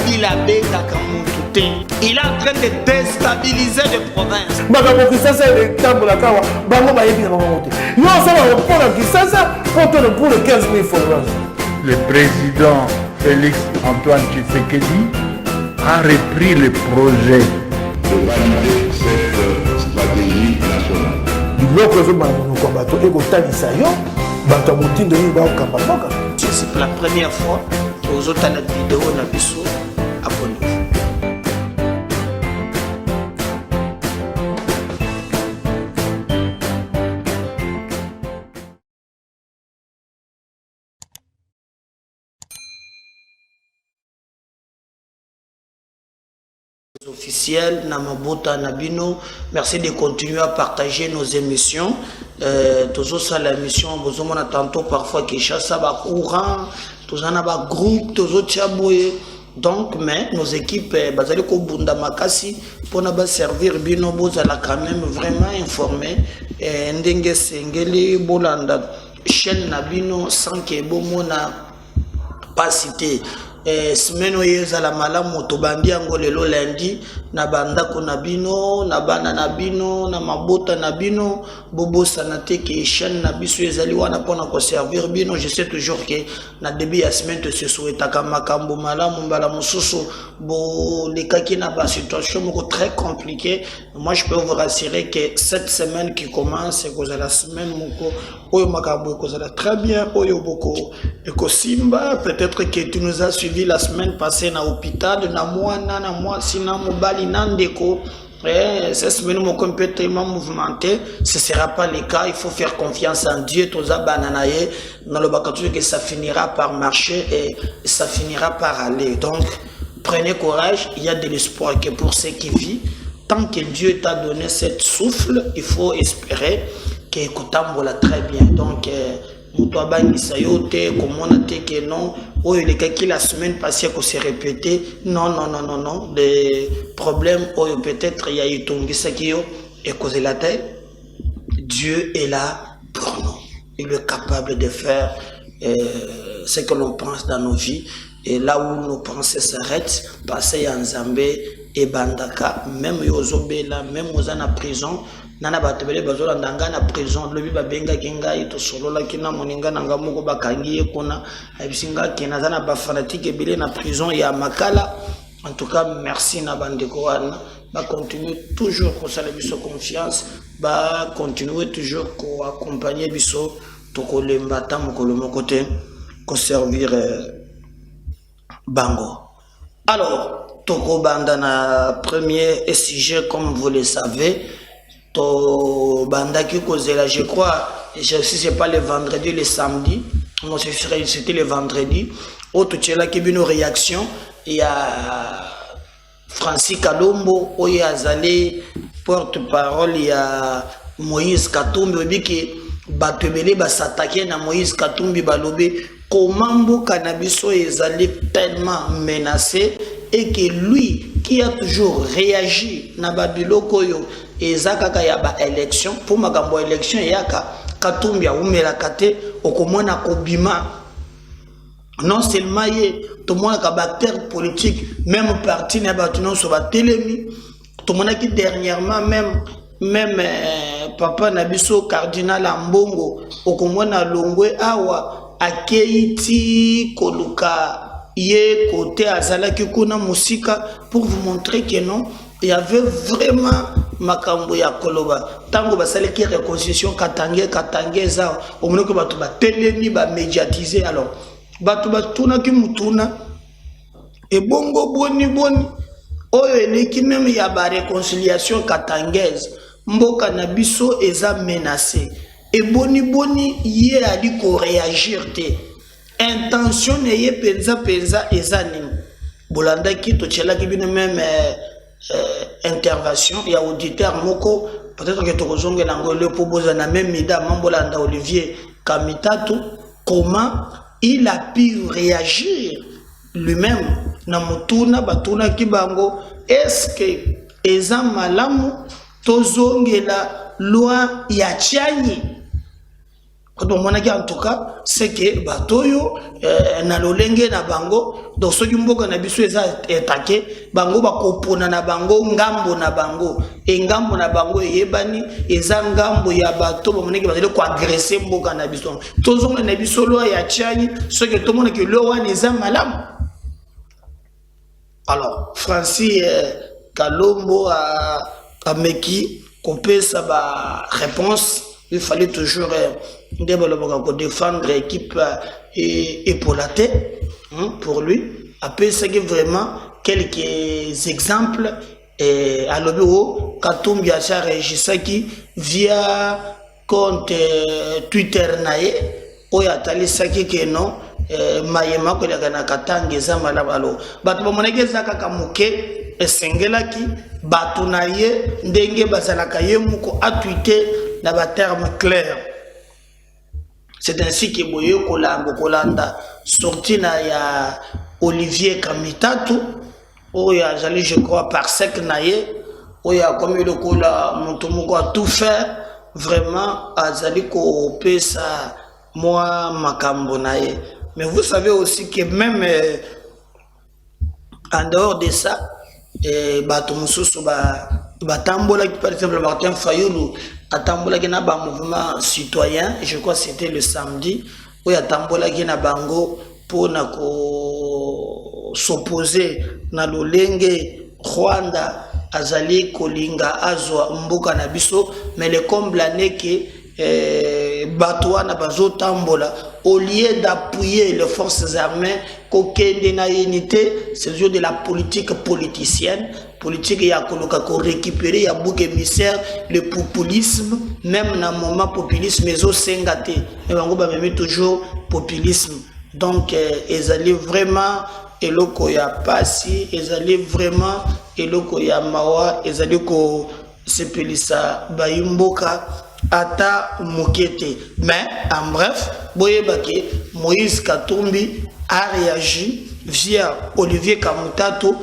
Kabila Beka Kamoutoute. Il est en train de déstabiliser les provinces. Makambo Kisasa est Tambola Kawa, Bango Bayebi na Mamote. Yo, ça va reprendre à Kisasa pour les 15 000 followers. Le président Félix Antoine Tshisekedi a repris le projet de valider cette stratégie nationale. C'est la première fois que vous avez la vidéo na biso abonnez-vous. Officiel Namabota Nabino, merci de continuer à partager nos émissions. Toujours ça la mission, vous on a tantôt parfois qui chasse à courant, tous en a groupe, tous tchaboué. Donc mais nos équipes basales ko bunda makasi pour na servir bino bozala quand même vraiment informé ndenge sengeli bolanda chaîne Nabino sans que bomona pas cité. Semaine oyeza la malamu tobandi yango lelo lundi na bandako na bino na bana na bino na mabota na bino bobo sanate ke chaîne na biso ezali wana pona ko servir bino. Je sais toujours que na début ya semaine te se souhaita makambo malamu mbala mususu bo lekaki na ba situation moko très compliquée. Moi je peux vous rassurer que cette semaine qui commence c'est que la semaine moko oyo makambo ko zala très bien oyo boko eko simba. Peut-être que tu nous as suivi la semaine passée na hôpital na moi sina mobali nandeko. Cette semaine mon compte peut tellement mouvementé, ce sera pas le cas. Il faut faire confiance en Dieu. Toza bananaye dans le bakatou que ça finira par marcher et ça finira par aller. Donc prenez courage, il y a de l'espoir que pour ceux qui vivent, tant que Dieu t'a donné cette souffle, il faut espérer que écoutambola très bien. Donc comme on a dit que non, la semaine passée que s'est répété, non, des problèmes, peut-être il y a eu ton et causé la tête. Dieu est là pour nous. Il est capable de faire ce que l'on pense dans nos vies. Et là où nos pensées s'arrêtent, passer en Zambé et Bandaka, même Yozobela, même aux en prison. Nana batebele bazola ndanga na prison lobi babenga kinga ito solola kina moninga nanga moko bakangi ekona abisinga kina zana ba fanatique ebele na prison ya Makala. En tout cas merci na bandeko wana ba continuer toujours ko sala biso confiance ba continuer toujours ko accompagner biso to ko lembata mokolo mokote ko servir bango. Alors toko banda na premier sujet comme vous le savez. Bandaki Kozela, je crois, si c'est pas le vendredi, le samedi, non, c'était le vendredi. Autre tchela qui une réaction, il y a Francis Kalombo, il y a Zalé, porte-parole, il y a Moïse Katumbi, qui batebele s'attaquer na Moïse Katumbi balobe. Comment Mbo Cannabiso est allé tellement menacé et que lui qui a toujours réagi na babiloko yo ezakaka ya ba élection pour makambo élection yaka Katumbi a umela kate okomona kobima non seulement yé tout le monde a acteur politique même parti na batunon so ba telemi tout le monde qui dernièrement même papa nabiso cardinal Ambongo okomona longwe awa akeiti koluka yé côté azala ki kuna musika pour vous montrer que non il y avait vraiment makambo ya koloba tango basale ki réconciliation katange za omonoko batu ba telemi ba médiatiser. Alors batu batuna ki mutuna e bongo boni oyo eleki même ya ba réconciliation katangese mboka na biso eza menacé et boni yé ali ko réagir te intention ne yé penza eza nini bolanda ki to tchela ki bino même intervention ya auditeur moko peut-être que tozonge langolo pour bozana même mida mambolanda Olivier Kamitatu comment il a pu réagir lui-même na mutuna batuna kibango est-ce que eza malamu tozongela loi ya Tchani Quand on a en tout cas, c'est que Batoyo, na lolenge na bango, donc ceux qui mboka na biso eza attaqué, bango ba kopona na bango, ngambo na bango, et ngambo na bango yebani, eza ngambo ya bato, ba moneki bazali ko agresser mboka na biso. Tozo na biso lo ya tchani, ceux qui tout le monde que lo wan eza malam. Alors, Francis Kalombo a Meki, qu'on peut ça ba réponse. Il fallait toujours défendre l'équipe et pour la tête, pour lui. Après, c'est vraiment quelques exemples. À l'obéo, Katumbi Acha Regisaki via compte Twitter nae, Oyatali Saki Keno, Mayema Kolagana Katangi Zamalabalo. Batu Monege Zaka Kamuke, Sengelaki, Batu Naye, Ndenge Bazalaka Yemuko a tweeté. Dans un terme clair. C'est ainsi que Boyo Kolanda sorti na ya Olivier Kamitatu, où il y a, je crois, par sec naïe, où il y a comme le Kola Montomoko a tout faire, vraiment, à Zaliko Pesa, moi, Makambo naïe. Mais vous savez aussi que même en dehors de ça, Batomoussou, Batambola, par exemple, Martin Fayoulou, Atambola qui n'a pas mouvement citoyen, je crois que c'était le samedi, où Atambola qui n'a bango pour s'opposer à l'Olenge, Rwanda, Azali, Kolinga, Azwa, Mboka Nabiso, mais le comble n'est que Batoua n'a pas Tambola, au lieu d'appuyer les forces armées, qu'aucune unité, c'est le jeu de la politique politicienne. Politique ya koloka ko récupérer ya bouc émissaire le populisme même dans moment populisme mais au sengate et bango ba même toujours populisme donc ils allaient vraiment eloko ya pasi ils allaient vraiment eloko ya mawa ils allaient ko sepelisa bayimboka ata mokete mais en bref boyebake Moïse Katumbi a réagi via Olivier Kamutato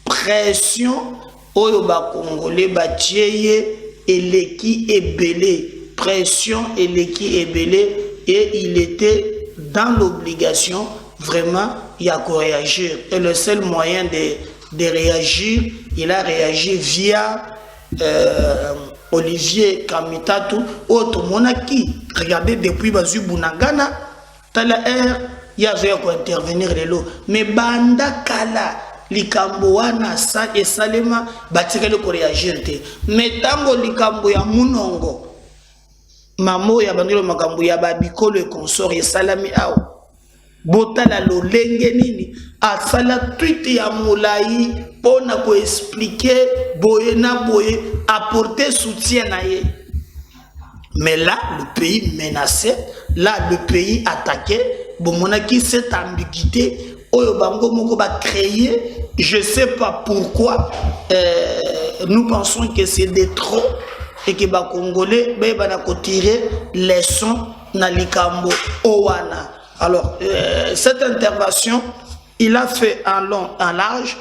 pression oyo ba congolais ba tieye eleki ebele pression eleki ebele et il était dans l'obligation vraiment il a qu'à réagir et le seul moyen de réagir il a réagi via Olivier Kamitatu autre monaki regardez depuis bazu bunagana tala air il y avait quoi intervenir lelo mais banda kala likambo wana sa esalema batikale ko réagir te metango likambo ya munongo mamo ya bandilo makambo ya babikolo e consort esalami awo botala lolenge nini asala tweet ya molai pona ko expliquer boye na boye apporter soutien na ye mais là le pays menacé là le pays attaqué bon monaki cette ambiguïté oyo bango moko ba créer je sais pas pourquoi nous pensons que c'est de trop et que ba congolais ba na ko tirer leçon na likambo owana alors cette intervention il a fait en long en large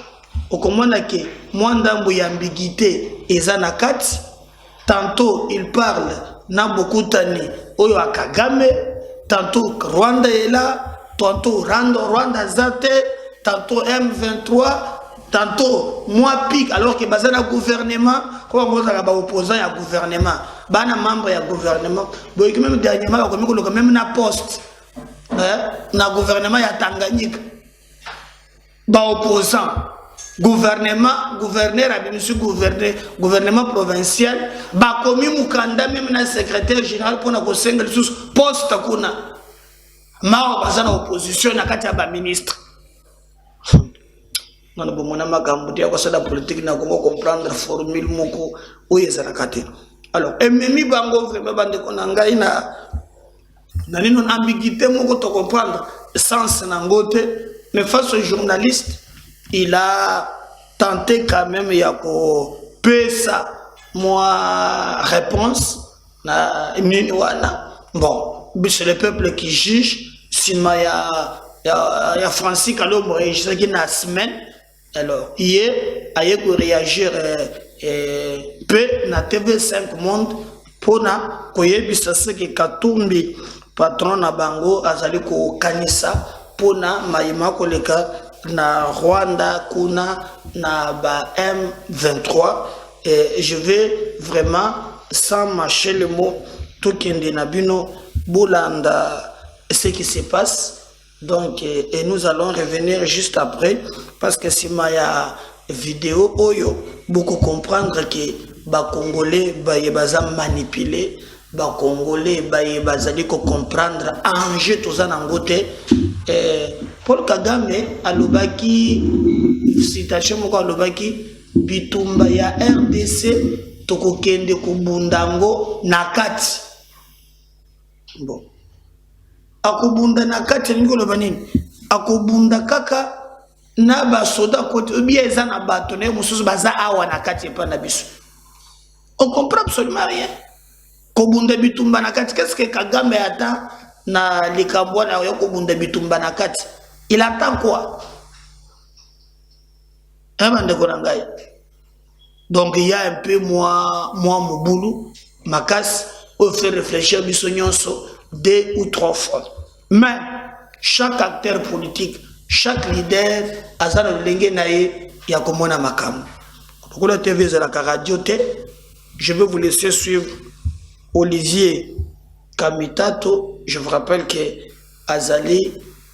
au komona ke mwandambo ya ambiguïté ezana kati tantôt il parle na bokutani oyo akagame tantôt Rwanda est là tantôt Rwanda Zate, tantôt M23, tantôt moi pique alors que bazana gouvernement, comme on a opposant à gouvernement, bana membre ya gouvernement, donc même dernièrement comme même na poste, na gouvernement ya Tanganyika, ba opposant, gouverneur a bien sûr gouvernement provincial, ba komi mukanda même na secrétaire général pour na ko single sous poste kuna. Mao bazana opposition na kati ya ba ministre nana bomona makambo ya kosala politique na Congo comprendre formule moko oyeza na kati alors ememi bango vraiment bande kona ngai na nino ambiguïté moko to comprendre sens na ngote mais face au journaliste il a tenté quand même ya ko pesa moi réponse na nini wana bon c'est le peuple qui juge. Sinon, il y a Francis Kalombo qui na semaine. Alors, hier, il a réagir peu na TV5 Monde pour na koyebisa ce que Katumbi patron na bango azali ko kanisa pona mayima koleka na Rwanda kuna na ba M23 et je vais vraiment sans mâcher le mot tout kende na bino bolanda ce qui se passe donc et nous allons revenir juste après parce que si maya vidéo oyo beaucoup comprendre que ba congolais ba yebaza manipuler ba congolais ba yebazali ko comprendre enjeu toza na ngote Paul Kagame alobaki citation moko alobaki bitumba ya RDC tokokende kubundango nakati bon akubunda nakati ningo loba nini akubunda kaka na ba soda kote bien eza na bato na mususu baza awa nakati pa na biso on comprend absolument rien kobunda bitumba nakati qu'est-ce que Kagame attend na likambo na yo kobunda bitumba nakati il attend quoi donc il y a un peu moi Moboulou Makas on fait réfléchir biso nyonso 2 ou 3 fois mais chaque acteur politique chaque leader azana lenge nae ya komona makamu pour la TV za la radio te je vais vous laisser suivre Olivier Kamitato. Je vous rappelle que Azali,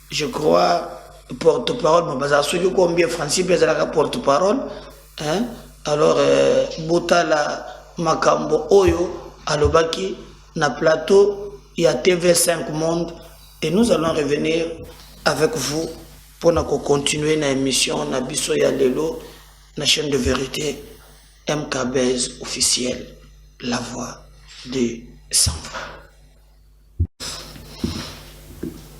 je crois, porte-parole, mais Bazasou, combien Francis Bezalaka porte-parole, hein? Alors, Botala Makambo Oyo, Alobaki, na plateau, il y a TV5 Monde, et nous allons revenir avec vous pour continuer notre émission, na biso ya lelo, na chaîne de vérité, MKBez officiel, la voix de Samba.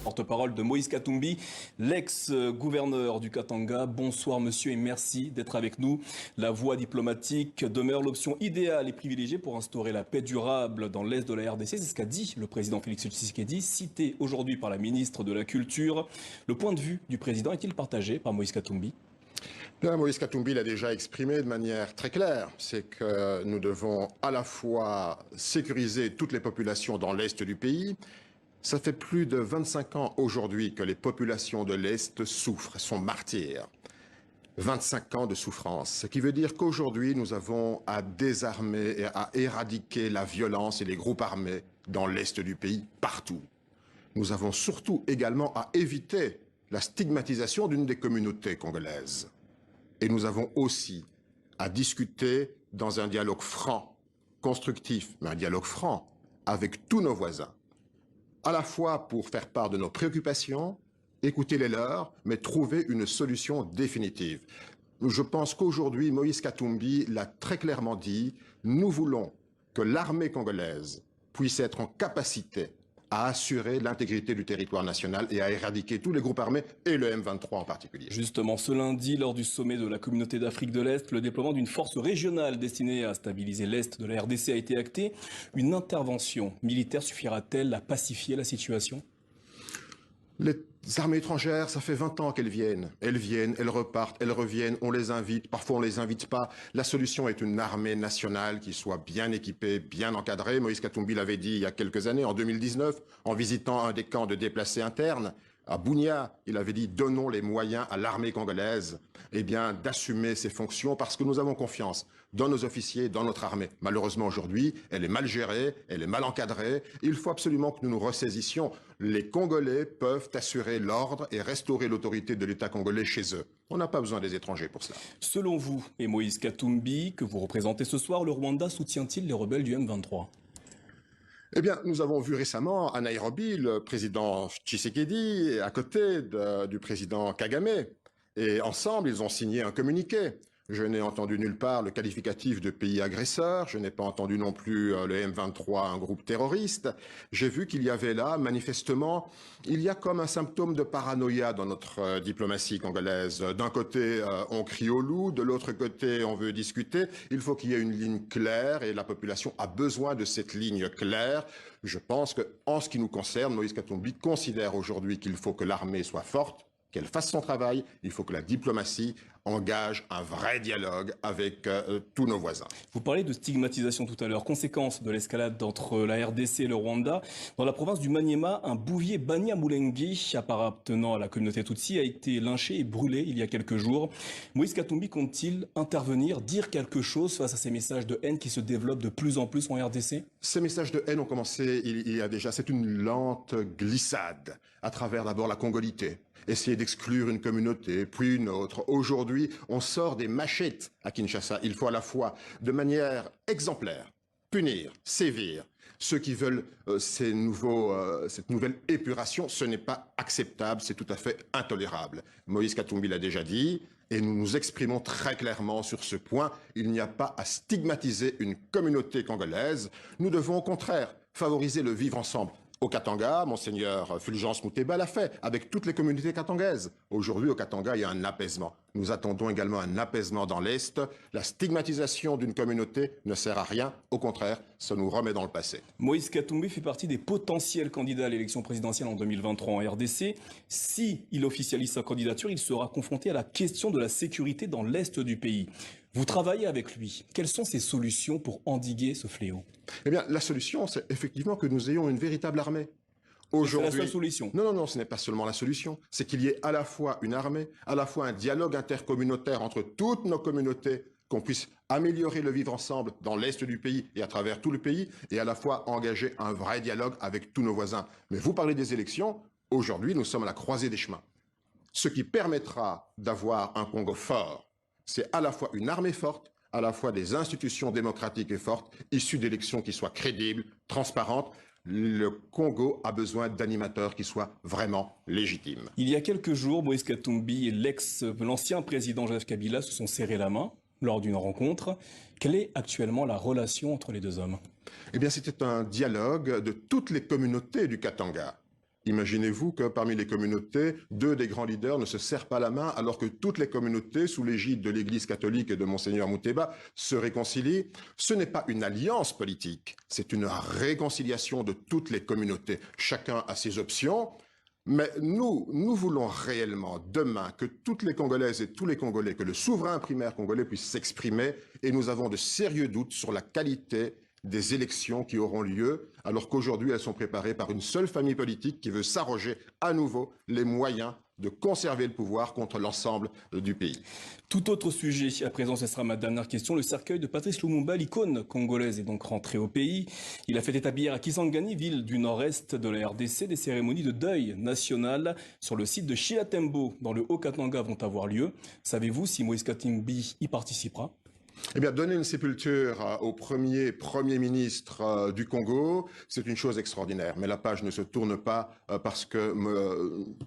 Porte-parole de Moïse Katumbi, l'ex-gouverneur du Katanga. Bonsoir monsieur et merci d'être avec nous. La voie diplomatique demeure l'option idéale et privilégiée pour instaurer la paix durable dans l'est de la RDC. C'est ce qu'a dit le président Félix Tshisekedi, cité aujourd'hui par la ministre de la Culture. Le point de vue du président est-il partagé par Moïse Katumbi? Bien, Moïse Katumbi l'a déjà exprimé de manière très claire, c'est que nous devons à la fois sécuriser toutes les populations dans l'est du pays. Ça fait plus de 25 ans aujourd'hui que les populations de l'Est souffrent, sont martyrs. 25 ans de souffrance, ce qui veut dire qu'aujourd'hui nous avons à désarmer et à éradiquer la violence et les groupes armés dans l'Est du pays, partout. Nous avons surtout également à éviter la stigmatisation d'une des communautés congolaises. Et nous avons aussi à discuter dans un dialogue franc, constructif, mais un dialogue franc avec tous nos voisins. À la fois pour faire part de nos préoccupations, écouter les leurs, mais trouver une solution définitive. Je pense qu'aujourd'hui, Moïse Katumbi l'a très clairement dit, nous voulons que l'armée congolaise puisse être en capacité à assurer l'intégrité du territoire national et à éradiquer tous les groupes armés et le M23 en particulier. Justement, ce lundi, lors du sommet de la communauté d'Afrique de l'Est, le déploiement d'une force régionale destinée à stabiliser l'Est de la RDC a été acté. Une intervention militaire suffira-t-elle à pacifier la situation ? Les armées étrangères, ça fait 20 ans qu'elles viennent. Elles viennent, elles repartent, elles reviennent, on les invite, parfois on les invite pas. La solution est une armée nationale qui soit bien équipée, bien encadrée. Moïse Katumbi l'avait dit il y a quelques années, en 2019, en visitant un des camps de déplacés internes. À Bunia, il avait dit « Donnons les moyens à l'armée congolaise d'assumer ses fonctions parce que nous avons confiance dans nos officiers, dans notre armée. » Malheureusement, aujourd'hui, elle est mal gérée, elle est mal encadrée. Il faut absolument que nous nous ressaisissions. Les Congolais peuvent assurer l'ordre et restaurer l'autorité de l'État congolais chez eux. On n'a pas besoin des étrangers pour cela. Selon vous et Moïse Katumbi, que vous représentez ce soir, le Rwanda soutient-il les rebelles du M23 ? Eh bien, nous avons vu récemment à Nairobi le président Tshisekedi à côté du président Kagame. Et ensemble, ils ont signé un communiqué. Je n'ai entendu nulle part le qualificatif de pays agresseur. Je n'ai pas entendu non plus le M23, un groupe terroriste. J'ai vu qu'il y avait là, manifestement, il y a comme un symptôme de paranoïa dans notre diplomatie congolaise. D'un côté, on crie au loup. De l'autre côté, on veut discuter. Il faut qu'il y ait une ligne claire et la population a besoin de cette ligne claire. Je pense qu'en ce qui nous concerne, Moïse Katumbi considère aujourd'hui qu'il faut que l'armée soit forte, qu'elle fasse son travail. Il faut que la diplomatie engage un vrai dialogue avec tous nos voisins. Vous parlez de stigmatisation tout à l'heure. Conséquence de l'escalade entre la RDC et le Rwanda. Dans la province du Maniema, un bouvier Banyamulenge, appartenant à la communauté Tutsi, a été lynché et brûlé il y a quelques jours. Moïse Katumbi compte-t-il intervenir, dire quelque chose face à ces messages de haine qui se développent de plus en plus en RDC? Ces messages de haine ont commencé il y a déjà, c'est une lente glissade à travers d'abord la congolité. Essayer d'exclure une communauté, puis une autre. Aujourd'hui, on sort des machettes à Kinshasa. Il faut à la fois, de manière exemplaire, punir, sévir ceux qui veulent cette nouvelle épuration. Ce n'est pas acceptable, c'est tout à fait intolérable. Moïse Katumbi l'a déjà dit, et nous nous exprimons très clairement sur ce point. Il n'y a pas à stigmatiser une communauté congolaise. Nous devons au contraire favoriser le vivre ensemble. Au Katanga, Monseigneur Fulgence Muteba l'a fait avec toutes les communautés katangaises. Aujourd'hui, au Katanga, il y a un apaisement. Nous attendons également un apaisement dans l'Est. La stigmatisation d'une communauté ne sert à rien. Au contraire, ça nous remet dans le passé. Moïse Katumbi fait partie des potentiels candidats à l'élection présidentielle en 2023 en RDC. Si il officialise sa candidature, il sera confronté à la question de la sécurité dans l'Est du pays. Vous travaillez avec lui. Quelles sont ses solutions pour endiguer ce fléau? Eh bien, la solution, c'est effectivement que nous ayons une véritable armée. C'est la seule solution. Non, ce n'est pas seulement la solution. C'est qu'il y ait à la fois une armée, à la fois un dialogue intercommunautaire entre toutes nos communautés, qu'on puisse améliorer le vivre ensemble dans l'Est du pays et à travers tout le pays, et à la fois engager un vrai dialogue avec tous nos voisins. Mais vous parlez des élections. Aujourd'hui, nous sommes à la croisée des chemins. Ce qui permettra d'avoir un Congo fort, c'est à la fois une armée forte, à la fois des institutions démocratiques et fortes, issues d'élections qui soient crédibles, transparentes. Le Congo a besoin d'animateurs qui soient vraiment légitimes. Il y a quelques jours, Moïse Katumbi et l'ancien président Joseph Kabila se sont serrés la main lors d'une rencontre. Quelle est actuellement la relation entre les deux hommes? Eh bien, c'était un dialogue de toutes les communautés du Katanga. Imaginez-vous que parmi les communautés, deux des grands leaders ne se serrent pas la main alors que toutes les communautés, sous l'égide de l'Église catholique et de Monseigneur Muteba, se réconcilient. Ce n'est pas une alliance politique, c'est une réconciliation de toutes les communautés. Chacun a ses options, mais nous voulons réellement demain que toutes les Congolaises et tous les Congolais, que le souverain primaire congolais puisse s'exprimer, et nous avons de sérieux doutes sur la qualité des élections qui auront lieu, alors qu'aujourd'hui elles sont préparées par une seule famille politique qui veut s'arroger à nouveau les moyens de conserver le pouvoir contre l'ensemble du pays. Tout autre sujet, à présent ce sera ma dernière question. Le cercueil de Patrice Lumumba, l'icône congolaise, est donc rentré au pays. Il a fait établir à Kisangani, ville du nord-est de la RDC, des cérémonies de deuil national sur le site de Chilatembo, dans le Haut-Katanga, vont avoir lieu. Savez-vous si Moïse Katumbi y participera? Eh bien, donner une sépulture au premier ministre du Congo, c'est une chose extraordinaire. Mais la page ne se tourne pas parce que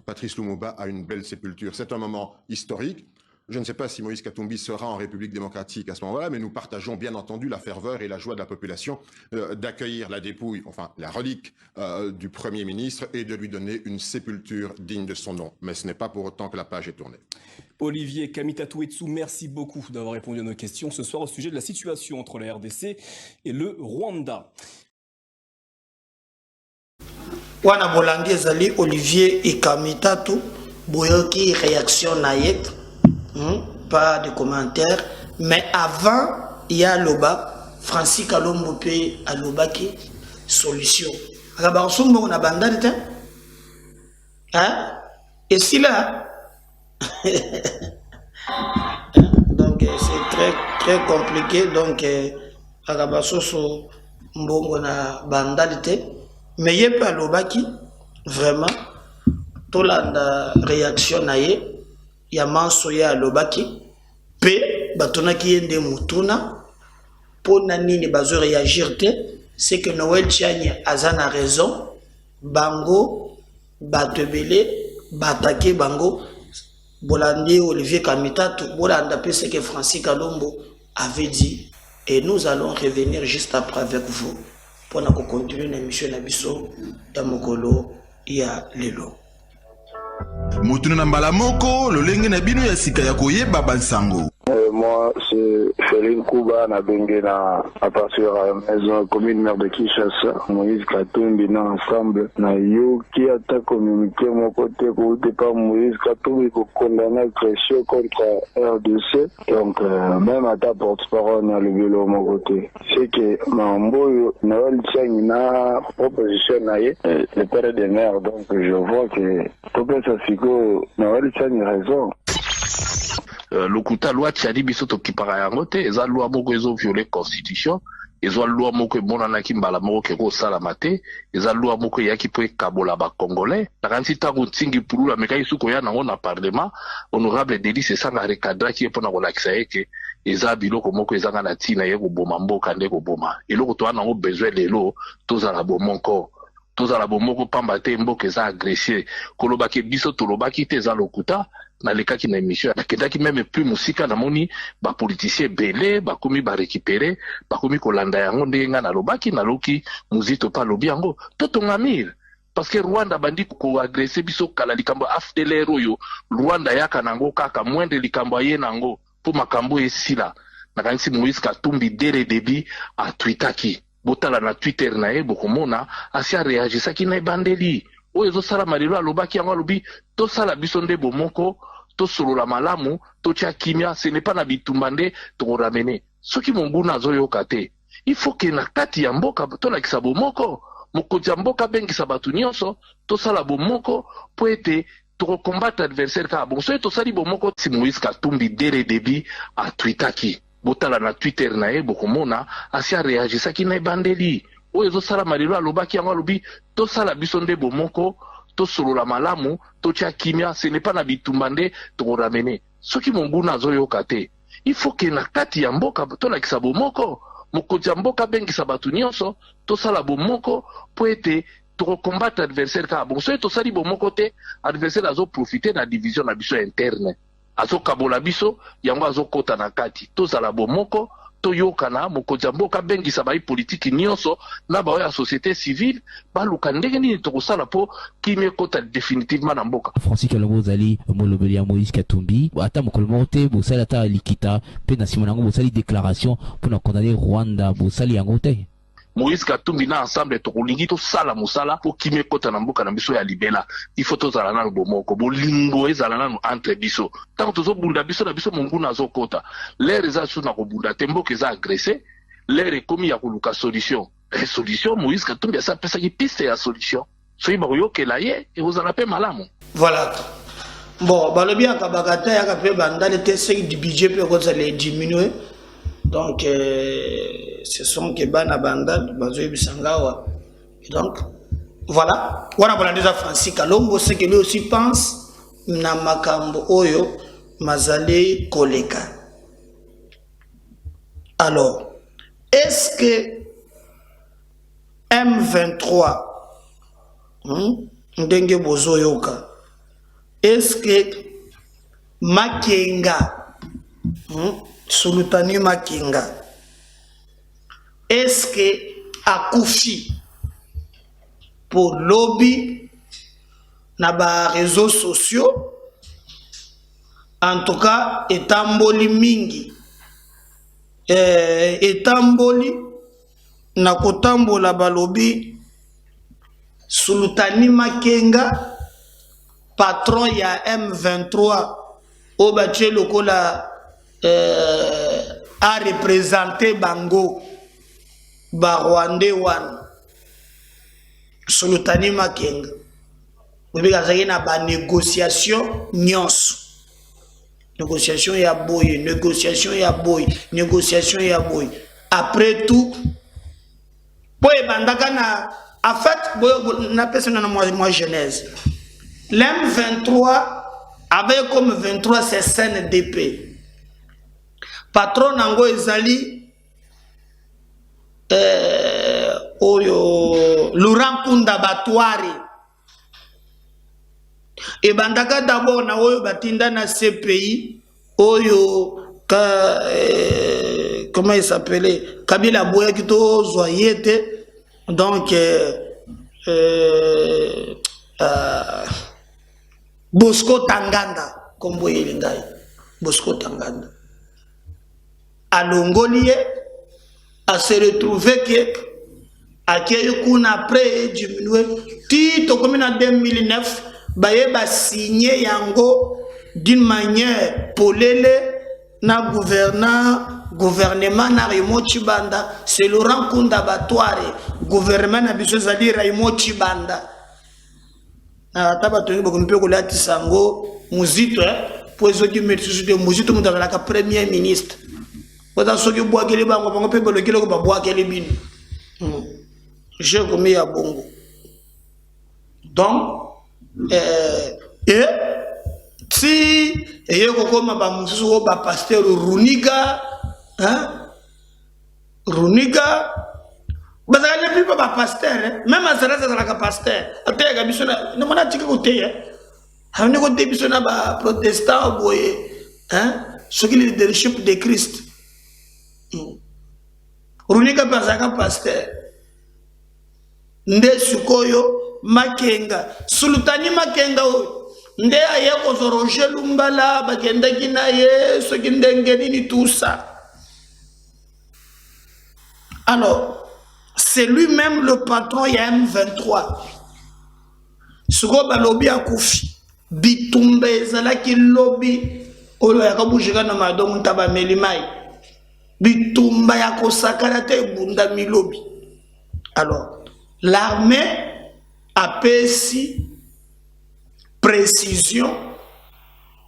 Patrice Lumumba a une belle sépulture. C'est un moment historique. Je ne sais pas si Moïse Katumbi sera en République démocratique à ce moment-là, mais nous partageons bien entendu la ferveur et la joie de la population d'accueillir la dépouille, enfin la relique du Premier ministre et de lui donner une sépulture digne de son nom. Mais ce n'est pas pour autant que la page est tournée. Olivier Kamitatuetsu, merci beaucoup d'avoir répondu à nos questions ce soir au sujet de la situation entre la RDC et le Rwanda. Wana bolandi ezali Olivier Ikamitatu boyoki réaction naïe. Pas de commentaires, mais avant il y a Loba Francis Kalombo pe alobaki solution alors sombo na bandade hein et si là donc c'est très compliqué donc akabasoso mbongo na bandade mais yep alobaki vraiment tolanda réaction naïe ya manso ya alobaki pe batonaki yende mutuna pona nini bazo réagir te c'est que Noël Tchani azana raison bango batebele batake bango bolandi Olivier Kamitatu bolanda pe ce que Francis Kalombo avait dit et nous allons revenir juste après avec vous pour continuer l'émission nabiso ya mokolo ya lelo. Mutuna na mbala moko lolenge na bino ya sika ya koyeba bansango. moi, c'est Féline Kouba, na Bengena, à partir de la maison commune maire de Kinshasa, Moïse Katumbi, na ensemble, na yo, qui a ta communiqué, mon côté, pour pas Moïse Katumbi, pour condamner l'agression contre RDC. Donc, même à ta porte-parole, na le vélo, mon côté. C'est que, Mambo, Noël Tchang, na proposition, na ye, le père des mères, donc je vois que, Topé Sassiko, Noël Tchang a raison. Lokuta loi tchadi biso tokipaka yango te eza loi moko ezo violer constitution eza loi moko emonanaki mbala moko ke kosalama te eza loi moko eyaki mpo ekabola bacongolais nakanisi ntango ntingi pulula amekaki suki koya nango na parlement honorable delis esanga recadraki ye mpona kolakisa ye ke eza biloko moko ezanga na ntina ye koboma mboka nde koboma eloko toza nango besoin lelo tozala bomoko tozala bomoko pamba te mboka eza agressé kolobaki biso tolobaki te eza lokuta nalekaki na émission nakendaki même plus musika namoni bapoliticien ebele bakomi barécupéré bakomi kolanda yango ndenge nga nalobaki naloki muzito pa lobi yango totonga mire parce que Rwanda bandi koagresse biso kala likambo afdeler oyo Rwanda yaka nango kaka mwende likambo aye nango po makambo esila nakanisi Moïse Katumbi dere debi a tweetaki botala na Twitter na ye bokomona asi a réagisaki na ebandeli oyo ezosala malelo alobaki yango alobi tosala biso nde bomoko tosolola malamu totia kimia ce n'est pas na bitumba nde tokoramene soki monguna azoyoka te il faut que na kati ya mboka tolakisa bomoko mokonzi ya mboka abengisa bato nyonso tosala bomoko po ete tokokombate adversaire kaka bongo soki tosali bomoko si Moïse Katumbi dere debi atwitaki botala na Twitter na ye bokomona asi a réagisaki na ebandeli oyo ezosala malelo alobaki yango alobi tosala biso nde bomoko tosolola malamu totia kimia ce n'est pas na bitumba nde tokoramene soki monguna azoyoka te il faut que na kati ya mboka tolakisa bomoko mokonzi ya mboka abengisa bato nyonso tosala bomoko po ete tokokombate adversaire kaka bongo soki tosali bomoko te adversaire azoprofite na division na biso interne azokabola biso yango azokota na kati tozala bomoko toyokana mokonzi ya mboka bengisa bai politiki nyonso na baoyo ya société civile baluka ndenge nini tokosala po kimia ekota définitivement na mboka. Francis Kalongo ozali molobeli ya Moïse Katumbi ata mokolo moko te bosali ata likita mpe na nsima nango bosali déclaration mpona condamner Rwanda bosali yango te. Moïse Katumbi na ensemble tokolingi tosala mosala po kimia ekota na mboka na biso ya libela il faut tozala nano bomoko bolingo ezala nano entre biso ntango tozobunda biso na biso monguna azokota lere eza so na kobunda te mboka eza agressé lere ekomi ya koluka solution solution Moïse Katumbi asapesaki piste ya solution soki bakoyokela ye ekozala mpe malamu. Voilà. Bon, balobi akabaka te yaka mpe bandale te soki du budget mpe ekozala diminuer. Donc, ce sont que bana bandal, bazoui bisangawa. Donc, voilà. Voilà, voilà déjà Francis Kalongo, c'est que lui aussi pense na makambo oyo mazale koleka. Alors, est-ce que M23 ndenge bozo yoka, est-ce que Makenga Sultani Makenga, est-ce que Akoufi pour lobby na ba réseaux sociaux en tout cas etamboli mingi etamboli na kotambola ba lobby Sultani Makenga patron ya M23 au batie lokola a représenté Bango Barwande One Sultani Makenga il na ba négociation nyonso négociation ya boy négociation ya boy négociation ya boy après tout boy bandaka na en fait boy na personne na moi genèse l'M23 avait comme 23 c'est CNDP patron nango ezali oyo Laurent Kunda Batwari et bandaka d'abord na oyo batinda na CPI oyo comment il s'appelait Kabila Boya kito zoyete donc Bosco Tanganda kombo yelingai Bosco Tanganda à Longolie, à se retrouver que à Keyukun après diminué. Tito comme en 2009, Bayeba signé Yango d'une manière polélé na gouvernement na Raymond Chibanda. C'est Laurent Kunda Batware, gouvernement na biso zali Raymond Chibanda. Na taba toni boko mpeko lati sango muzito pour ezoki metusu de muzito mutala ka premier ministre. Oza soki boakele bango bango pe bolokele ko ba boakele bino. Je commis à Bongo. Donc et si et comme ba mususu ba pasteur Runiga Runiga bazala plus pas pasteur même à ça ça pasteur ateka bisona no mona tika côté on est côté bisona ba protestant boye ce qui le leadership de Christ Runiga bazaka pasteur nde sukoyo Makenga Sultani Makenga nde ayeko zoroje lumbala bakenda kinaye so kindengeni ni tout ça. Alors c'est lui-même le patron ya M23. Suko balobi akufi bitumba ezalaki lobby olo yakabujika na madongo ntaba melimai bitumba yakosakana te bunda milobi. Alors l'armée a pesi précision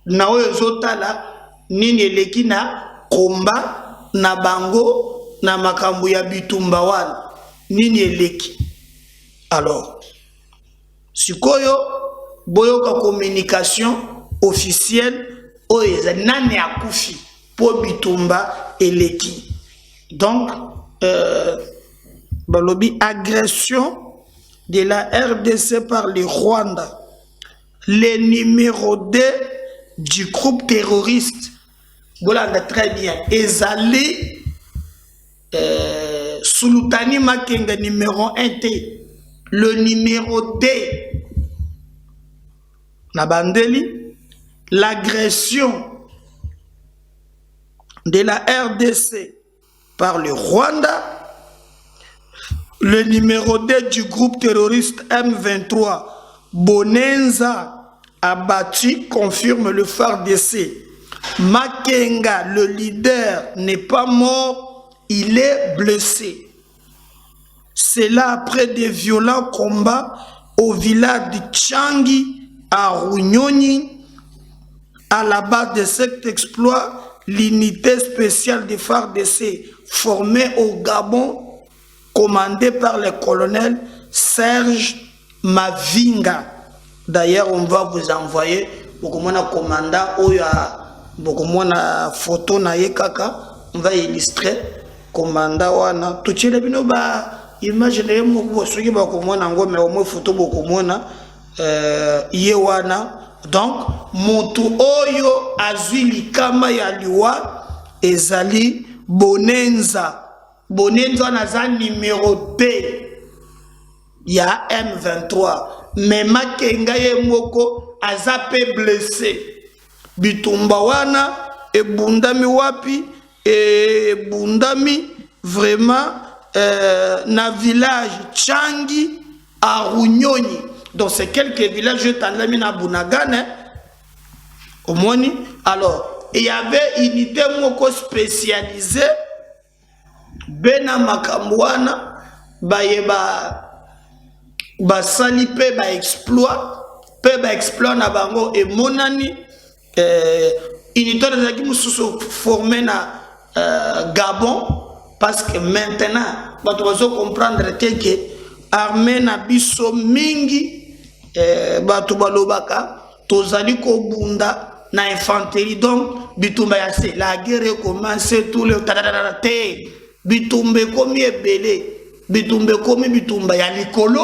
na oyo zotala nini eleki na komba na bango na makambo ya bitumba wana nini eleki. Alors sikoyo boyoka communication officielle oyo ezali nani akufi po bitumba eleki. Donc balobi agression de la RDC par le Rwanda, le numéro 2 du groupe terroriste, voilà très bien, Ezali Sultani Makenga numéro 1 T, le numéro 2 Nabandeli, l'agression de la RDC par le Rwanda, le numéro 2 du groupe terroriste M23, Bonenza, abattu, confirme le FARDC. Makenga, le leader, n'est pas mort, il est blessé. C'est là après des violents combats au village de Tchangi, à Runyoni, à la base de cet exploit, l'unité spéciale des FARDC formée au Gabon, commandé par le colonel Serge Mavinga. D'ailleurs, on va vous envoyer beaucoup de commandant ou beaucoup de photos na yekaka. On va illustrer commandant wana. Tout ce qui est imaginez moi ce qui va comme na ngome au moins photo beaucoup mona yewana. Donc motu oyo azili kama ya liwa ezali Bonenza. Bonenza naza numéro 2 ya M23 mais Makenga ye moko azape blessé bitumba wana e bundami wapi e bundami vraiment na village Tchangi à Runyoni. Donc c'est quelques villages tandami na Bunagane au moni. Alors il y avait une unité moko spécialisée bena makamwana bayeba basali pe ba exploit na bango e monani unité de mususu formé na Gabon parce que maintenant bato bazo comprendre que armée na biso mingi bato balobaka tozali ko bunda na infanterie. Donc bitumba ya se la guerre commence tout le te bitumbe komi ebele bitumbe komi bitumba ya likolo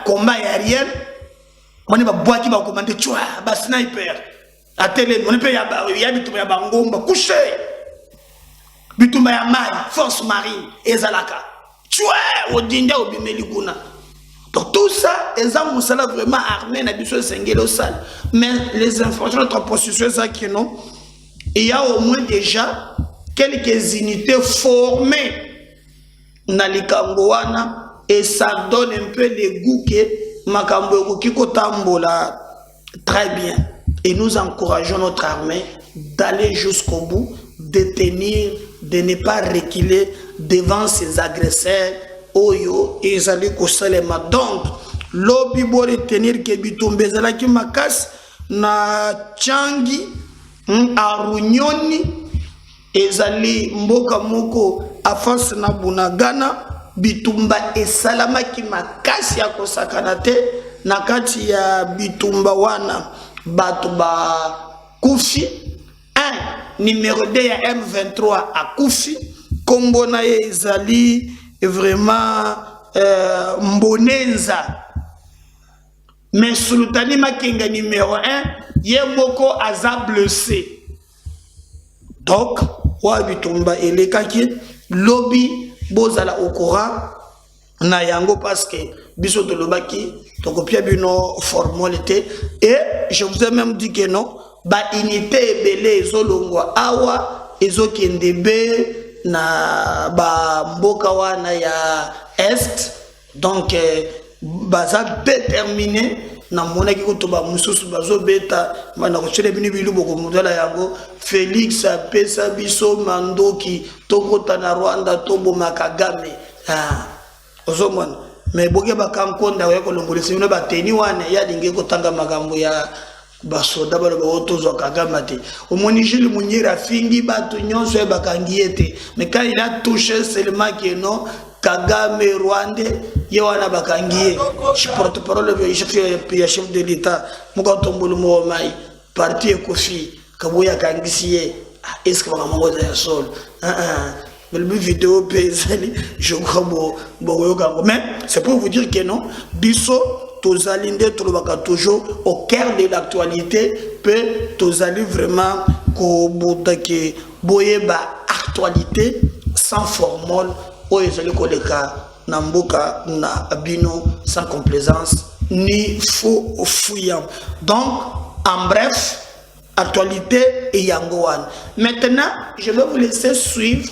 combat aérien on ba boaki ba commander twa ba sniper a télé on peut ya bitumba ya bangomba couché bitumba ya mari force marine ezalaka twa odinda obimeli kuna. Donc tout ça ezam musala vraiment armé na biso sengelo sale mais les informations de notre position ça qui non il y a au moins déjà quelques unités formées dans les Kambouana et ça donne un peu le goût que Makambo Kiko Tambola très bien. Et nous encourageons notre armée d'aller jusqu'au bout, de tenir, de ne pas reculer devant ces agresseurs. Oyo et Zali Kosalema. Donc, lobby pour retenir que Bitumbe Zalaki Makas na Changi a Runyoni et Zali Mboka Moko a face na Bunagana Bitumba et Salama ki Makasi ya Kosakanate na kati ya Bitumba wana Batuba Kufi 1 numéro 2 ya M23 a Kufi Kombona ye Zali vraiment Mbonenza mais Sultani Makenga numéro 1 Yemoko aza blessé donc Wabitumba elekaki lobby bozala okora na yango parce que biso de lobaki tokopia bino formalité et je vous ai même dit que non ba unité ebele ezolongwa awa ezokendebe na ba mboka wana ya est donc baza déterminé na mona ki ko ba mususu bazo beta mana ko chele bini bilu boko mudala yango Félix apesa biso mandoki tokota na Rwanda tobo makagame ozomona mais boke bakankonda ya ko longolisa bino bateni wana ya dinge ko tanga magambo ya basoda balo baotozwa Kagame te omoni Jules Munyira fingi batu nyonso e bakangiete mais quand il a touché seulement que non Kagame Rwandais yewana bakangiye je porte parole de chef de l'état muka tombolo mo mai parti ekofi kaboya kangisiye est-ce que vraiment ya sol mais le vidéo pezali je crois mais c'est pour vous dire que non biso tozalinde tolobaka toujours au cœur de l'actualité peut tozali vraiment ko botake boyeba actualité sans formule o ezali koleka na mboka na bino sans complaisance ni faux fouillant. Donc en bref actualité et yangoan. Maintenant je vais vous laisser suivre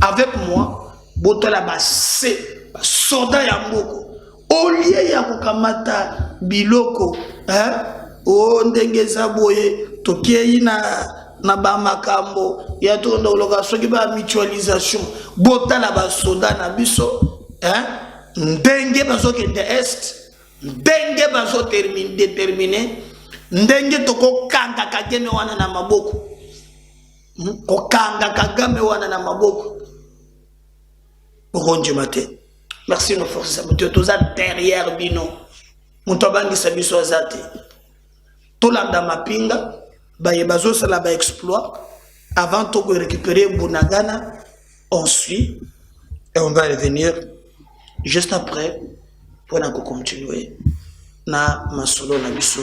avec moi botola basse soda ya mboko au lieu ya kukamata biloko o ndengeza boye tokei na ba makambo ya tondo loka soki ba mutualisation botala ba soda na biso ndenge bazo kende est ndenge bazo déterminer ndenge toko kanga Kagame wana na maboko ko kanga Kagame wana na maboko bonjour matin. Merci nos forces armées. Tous derrière bino. Mutobangi sabiso azate. Tolanda mapinga ba yebazo sala ba exploit avant de récupérer Bunagana. On suit et on va revenir juste après pour continuer na masolo na biso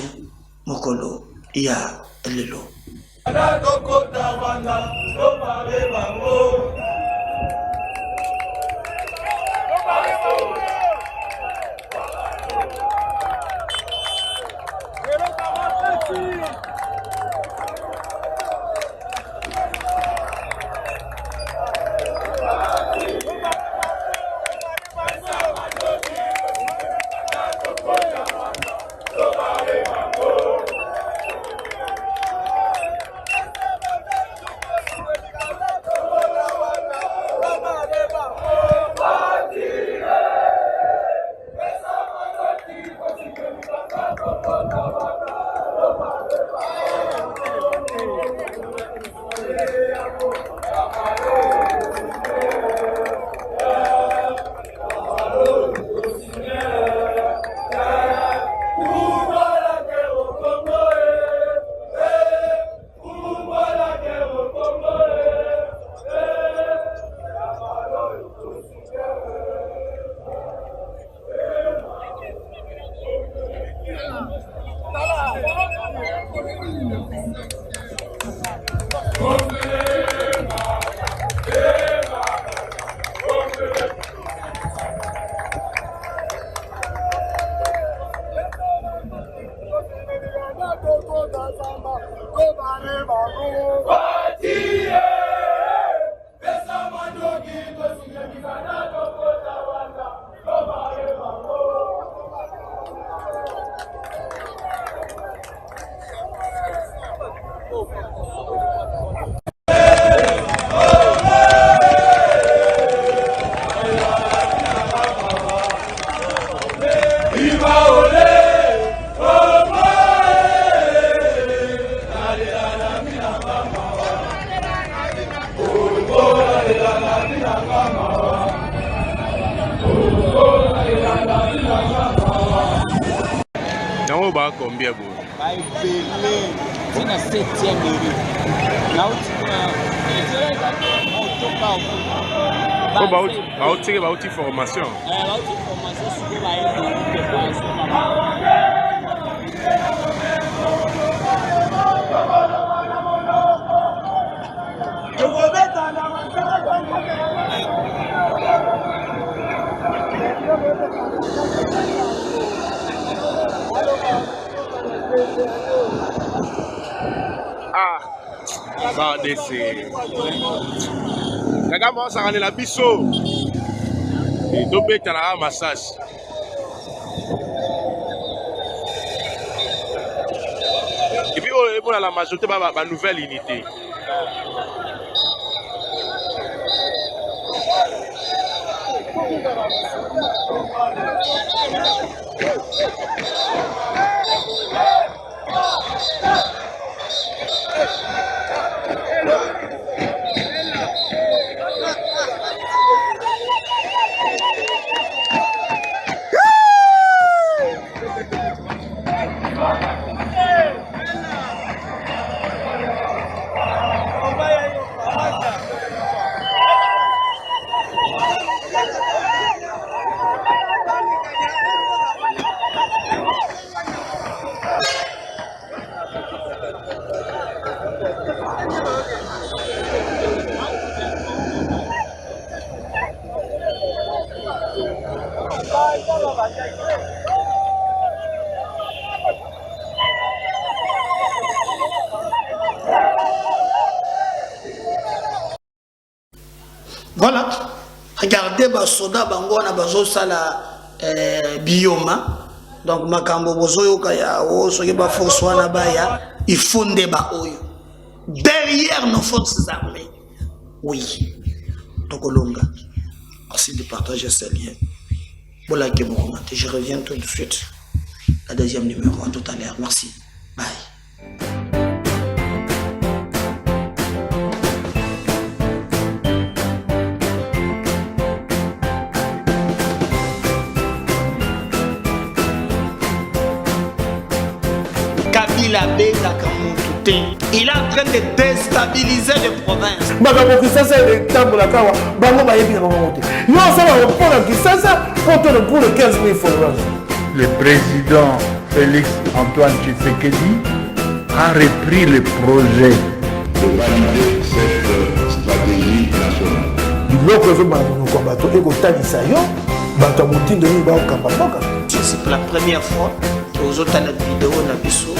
mokolo ya lelo. Oh, bah, combien vous? C'est la 7e mairie. Là où tu vas où tu formation. Ça c'est kaka moi ça la biso et dobé tala massage et puis on a la majorité ba nouvelle unité. Voilà, regardez les soldats bango na bazo sala bioma. Donc makambo bozo yoka ya o soki ba force wana baya il faut ndeba oyo derrière nos forces armées. Oui. Donc Olonga. Merci de partager ce lien. Voilà que vous commentez. Je reviens tout de suite. La deuxième numéro à tout à l'heure. Merci. Bye. Il est en train de déstabiliser les provinces. Makambo Kisasa est tambour la kawa. Bango ba yebi na monter. Yo ça va pour la Kisasa pour le 15 000 followers. Le président Félix Antoine Tshisekedi a repris le projet de valider cette stratégie nationale. Biloko zo ba no ko bato e ko talisa yo bato motindo ni ba okamba boka. C'est la première fois que vous avez la vidéo na biso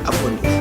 abonné.